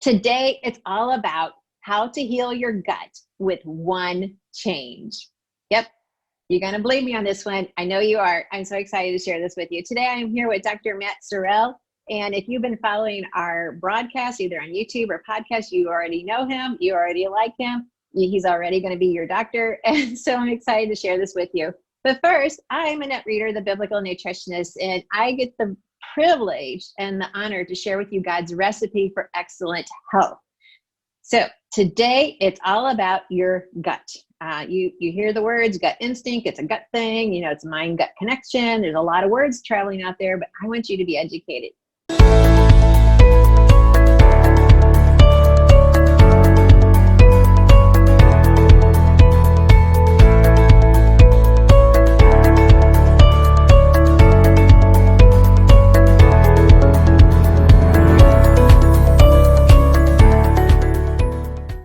Today, it's all about how to heal your gut with one change. Yep, you're going to believe me on this one. I know you are. I'm so excited to share this with you. Today, I'm here with Dr. Matt Sorrell. And if you've been following our broadcast, either on YouTube or podcast, you already know him. You already like him. He's already going to be your doctor. And so I'm excited to share this with you. But first, I'm Annette Reeder, the biblical nutritionist, and I get the privilege and the honor to share with you God's recipe for excellent health. So today, it's all about your gut. You hear the words gut instinct, it's a gut thing, it's mind-gut connection. There's a lot of words traveling out there, but I want you to be educated.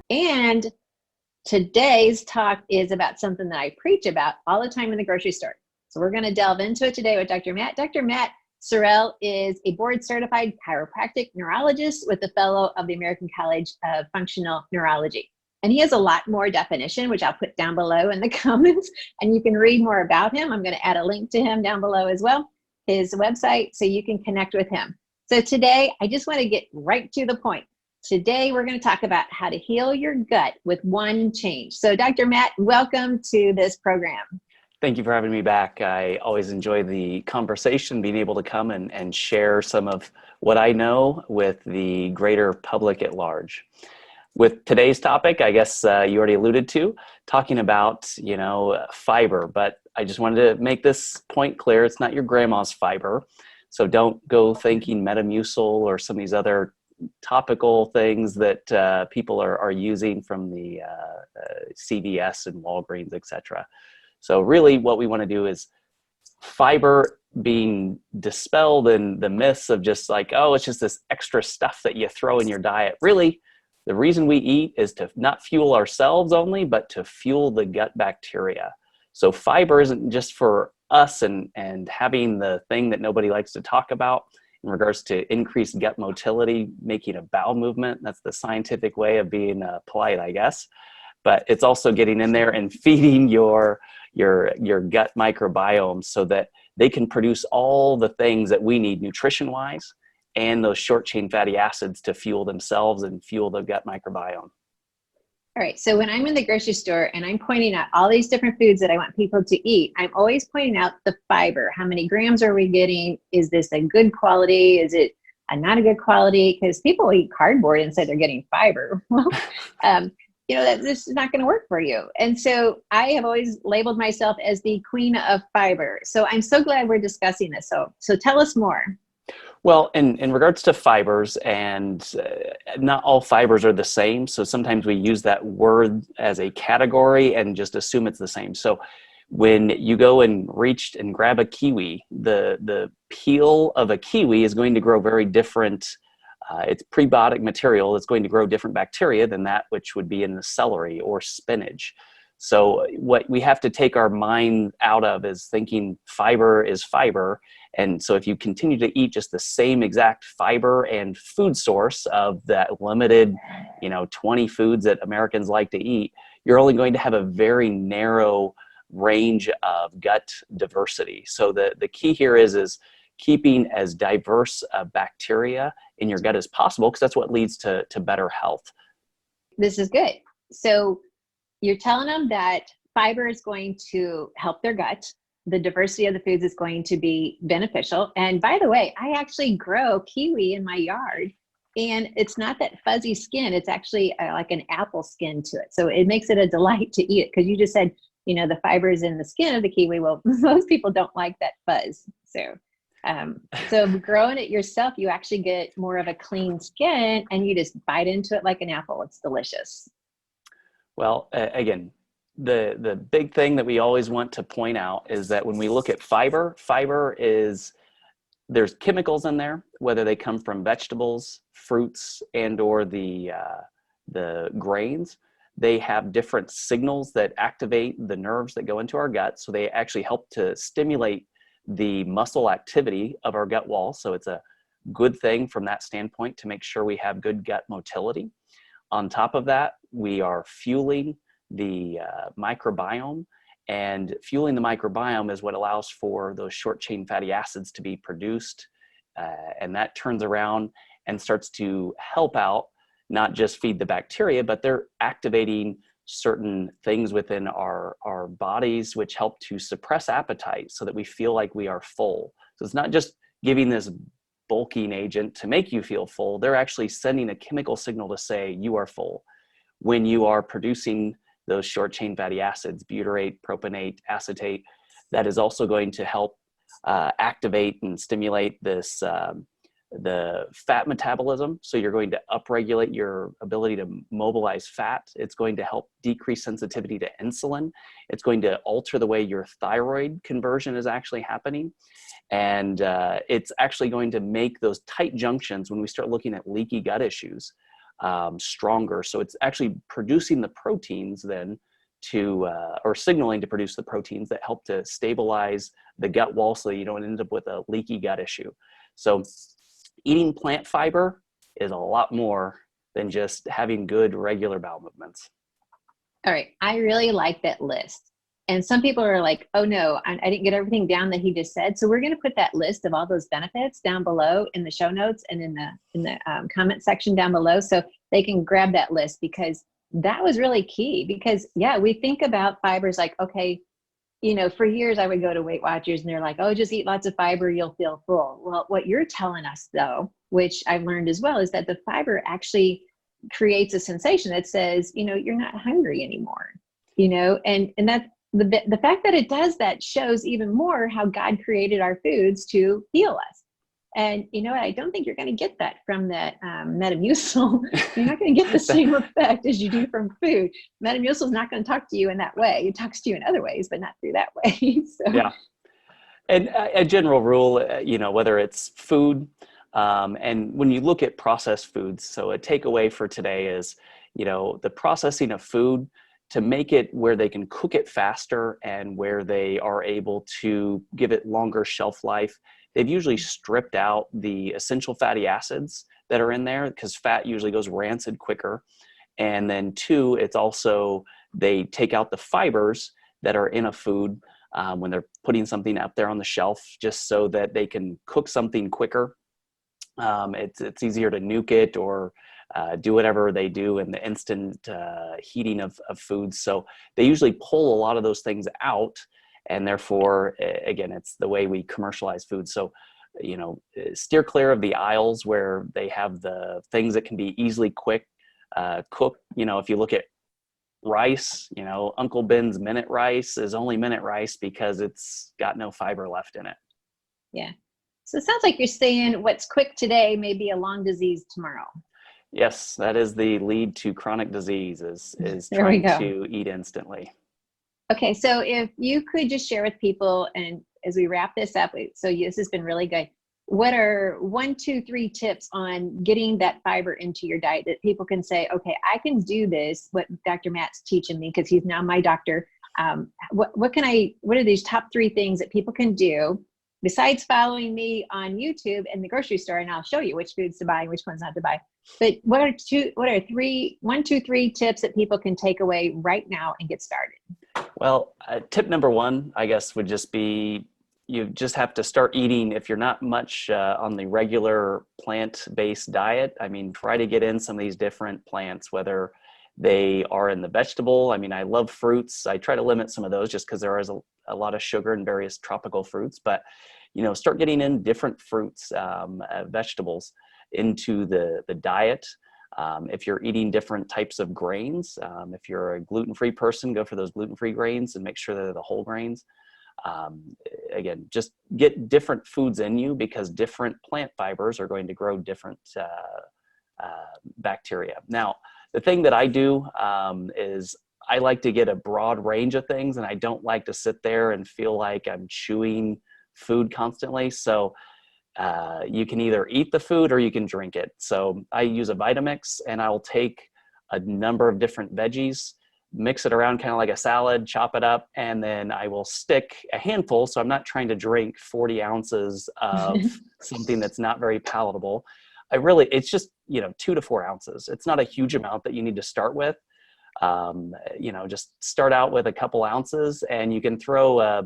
And today's talk is about something that I preach about all the time in the grocery store. So we're going to delve into it today with Dr. Matt. Dr. Matt Sorrell is a board-certified chiropractic neurologist with a fellow of the American College of Functional Neurology. And he has a lot more definition, which I'll put down below in the comments, and you can read more about him. I'm going to add a link to him down below as well, his website, so you can connect with him. So today, I just want to get right to the point. Today, we're going to talk about how to heal your gut with one change. So Dr. Matt, welcome to this program. Thank you for having me back. I always enjoy the conversation, being able to come and share some of what I know with the greater public at large. With today's topic, I guess you already alluded to, talking about, fiber, but I just wanted to make this point clear. It's not your grandma's fiber. So don't go thinking Metamucil or some of these other topical things that people are using from the CVS and Walgreens, etc. So really what we want to do is fiber being dispelled and the myths of just like, oh, it's just this extra stuff that you throw in your diet. Really, the reason we eat is to not fuel ourselves only, but to fuel the gut bacteria. So fiber isn't just for us and having the thing that nobody likes to talk about in regards to increased gut motility, making a bowel movement. That's the scientific way of being polite, I guess. But it's also getting in there and feeding your gut microbiome so that they can produce all the things that we need nutrition-wise and those short-chain fatty acids to fuel themselves and fuel the gut microbiome. All right, so when I'm in the grocery store and I'm pointing out all these different foods that I want people to eat, I'm always pointing out the fiber. How many grams are we getting? Is this a good quality? Is it not a good quality? Because people eat cardboard and say they're getting fiber. Well, this is not going to work for you. And so I have always labeled myself as the queen of fiber. So I'm so glad we're discussing this. So tell us more. Well, in regards to fibers, and not all fibers are the same. So sometimes we use that word as a category and just assume it's the same. So when you go and reach and grab a kiwi, the peel of a kiwi is going to grow very different. It's prebiotic material. It's going to grow different bacteria than that which would be in the celery or spinach. So what we have to take our mind out of is thinking fiber is fiber. And so if you continue to eat just the same exact fiber and food source of that limited, 20 foods that Americans like to eat, you're only going to have a very narrow range of gut diversity. So the key here is keeping as diverse bacteria in your gut as possible, because that's what leads to better health. This is good. So you're telling them that fiber is going to help their gut. The diversity of the foods is going to be beneficial. And by the way, I actually grow kiwi in my yard, and it's not that fuzzy skin. It's actually like an apple skin to it. So it makes it a delight to eat it, because you just said, the fibers in the skin of the kiwi. Well, most people don't like that fuzz. So growing it yourself, you actually get more of a clean skin, and you just bite into it like an apple. It's delicious. Well, again, the big thing that we always want to point out is that when we look at fiber is, there's chemicals in there, whether they come from vegetables, fruits, and or the grains. They have different signals that activate the nerves that go into our gut. So they actually help to stimulate the muscle activity of our gut wall. So it's a good thing from that standpoint to make sure we have good gut motility. On top of that, we are fueling the microbiome, and fueling the microbiome is what allows for those short chain fatty acids to be produced, and that turns around and starts to help out, not just feed the bacteria, but they're activating certain things within our bodies which help to suppress appetite so that we feel like we are full. So it's not just giving this bulking agent to make you feel full, they're actually sending a chemical signal to say you are full. When you are producing those short chain fatty acids, butyrate, propionate, acetate, that is also going to help activate and stimulate this the fat metabolism. So you're going to upregulate your ability to mobilize fat. It's going to help decrease sensitivity to insulin. It's going to alter the way your thyroid conversion is actually happening. And it's actually going to make those tight junctions when we start looking at leaky gut issues stronger. So it's actually producing the proteins then to, or signaling to produce the proteins that help to stabilize the gut wall so that you don't end up with a leaky gut issue. So eating plant fiber is a lot more than just having good regular bowel movements. All right, I really like that list. And some people are like, oh no, I didn't get everything down that he just said. So we're going to put that list of all those benefits down below in the show notes and in the comment section down below, so they can grab that list, because that was really key. Because yeah, we think about fibers like, okay, you know, for years I would go to Weight Watchers and they're like, oh, just eat lots of fiber, you'll feel full. Well, what you're telling us though, which I've learned as well, is that the fiber actually creates a sensation that says, you know, you're not hungry anymore, you know, and that's the fact that it does that shows even more how God created our foods to heal us. And you know, I don't think you're going to get that from that Metamucil. You're not going to get the same effect as you do from food. Metamucil is not going to talk to you in that way. It talks to you in other ways, but not through that way. So. Yeah. And a general rule, you know, whether it's food, and when you look at processed foods, so a takeaway for today is, you know, the processing of food, to make it where they can cook it faster and where they are able to give it longer shelf life, they've usually stripped out the essential fatty acids that are in there, because fat usually goes rancid quicker. And then two, it's also, they take out the fibers that are in a food when they're putting something up there on the shelf, just so that they can cook something quicker. It's easier to nuke it or do whatever they do in the instant heating of foods. So they usually pull a lot of those things out, and therefore, again, it's the way we commercialize food. So, you know, steer clear of the aisles where they have the things that can be easily cooked. You know, if you look at rice, you know, Uncle Ben's minute rice is only minute rice because it's got no fiber left in it. Yeah. So it sounds like you're saying what's quick today may be a long disease tomorrow. Yes, that is the lead to chronic disease, is There we trying go. to eat instantly. Okay, so if you could just share with people, and as we wrap this up, so this has been really good. What are 1, 2, 3 tips on getting that fiber into your diet that people can say, okay, I can do this, what Dr. Matt's teaching me, because he's now my doctor. What are these top 3 things that people can do besides following me on YouTube and the grocery store, and I'll show you which foods to buy and which ones not to buy. But what are 1, 2, 3 tips that people can take away right now and get started? Well, tip number 1, I guess, would just be, you just have to start eating. If you're not much on the regular plant-based diet, I mean, try to get in some of these different plants, whether they are in the vegetable. I mean, I love fruits. I try to limit some of those just because there is a lot of sugar in various tropical fruits, but, you know, start getting in different fruits, vegetables into the diet. If you're eating different types of grains, if you're a gluten-free person, go for those gluten-free grains and make sure they're the whole grains. Again, just get different foods in you, because different plant fibers are going to grow different bacteria. Now, the thing that I do is I like to get a broad range of things, and I don't like to sit there and feel like I'm chewing food constantly. So you can either eat the food or you can drink it. So I use a Vitamix, and I'll take a number of different veggies, mix it around kind of like a salad, chop it up, and then I will stick a handful. So I'm not trying to drink 40 ounces of something that's not very palatable. It's just, 2 to 4 ounces. It's not a huge amount that you need to start with. Just start out with a couple ounces, and you can throw a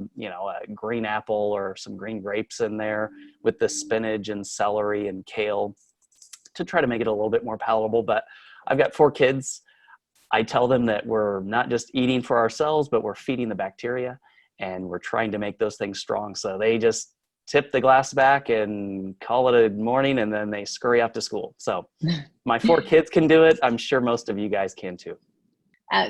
green apple or some green grapes in there with the spinach and celery and kale to try to make it a little bit more palatable. But I've got 4 kids. I tell them that we're not just eating for ourselves, but we're feeding the bacteria, and we're trying to make those things strong. So they just tip the glass back and call it a morning, and then they scurry off to school. So my 4 kids can do it. I'm sure most of you guys can too.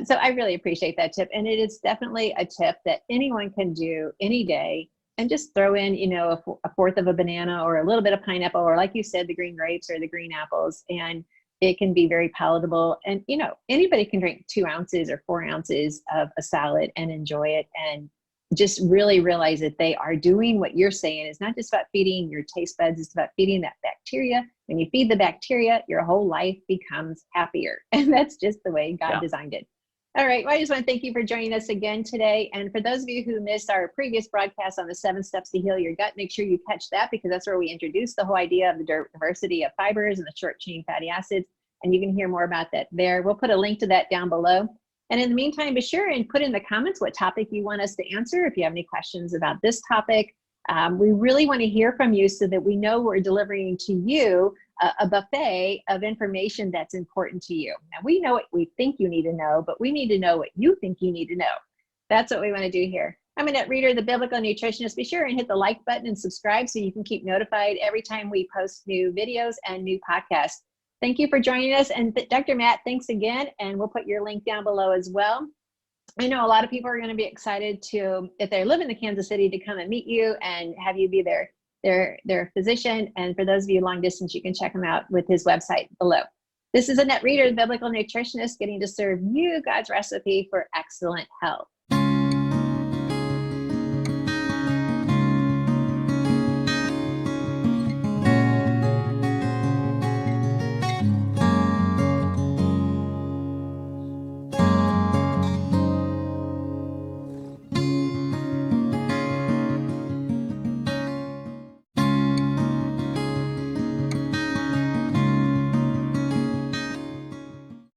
So I really appreciate that tip. And it is definitely a tip that anyone can do any day, and just throw in, a fourth of a banana or a little bit of pineapple, or like you said, the green grapes or the green apples. And it can be very palatable. And, anybody can drink 2 ounces or 4 ounces of a salad and enjoy it, and just really realize that they are doing what you're saying. It's not just about feeding your taste buds, it's about feeding that bacteria. When you feed the bacteria, your whole life becomes happier. And that's just the way God designed it. All right. Well, I just want to thank you for joining us again today. And for those of you who missed our previous broadcast on the 7 steps to heal your gut, make sure you catch that, because that's where we introduced the whole idea of the diversity of fibers and the short chain fatty acids. And you can hear more about that there. We'll put a link to that down below. And in the meantime, be sure and put in the comments what topic you want us to answer. If you have any questions about this topic, we really want to hear from you, so that we know we're delivering to you a buffet of information that's important to you. Now, we know what we think you need to know, but we need to know what you think you need to know. That's what we want to do here. I'm a net reader, the biblical nutritionist. Be sure and hit the like button and subscribe so you can keep notified every time we post new videos and new podcasts. Thank you for joining us. And Dr. Matt, thanks again. And we'll put your link down below as well. I know a lot of people are going to be excited to, if they live in the Kansas City, to come and meet you and have you be their physician. And for those of you long distance, you can check him out with his website below. This is Annette Reader, the biblical nutritionist, getting to serve you God's recipe for excellent health.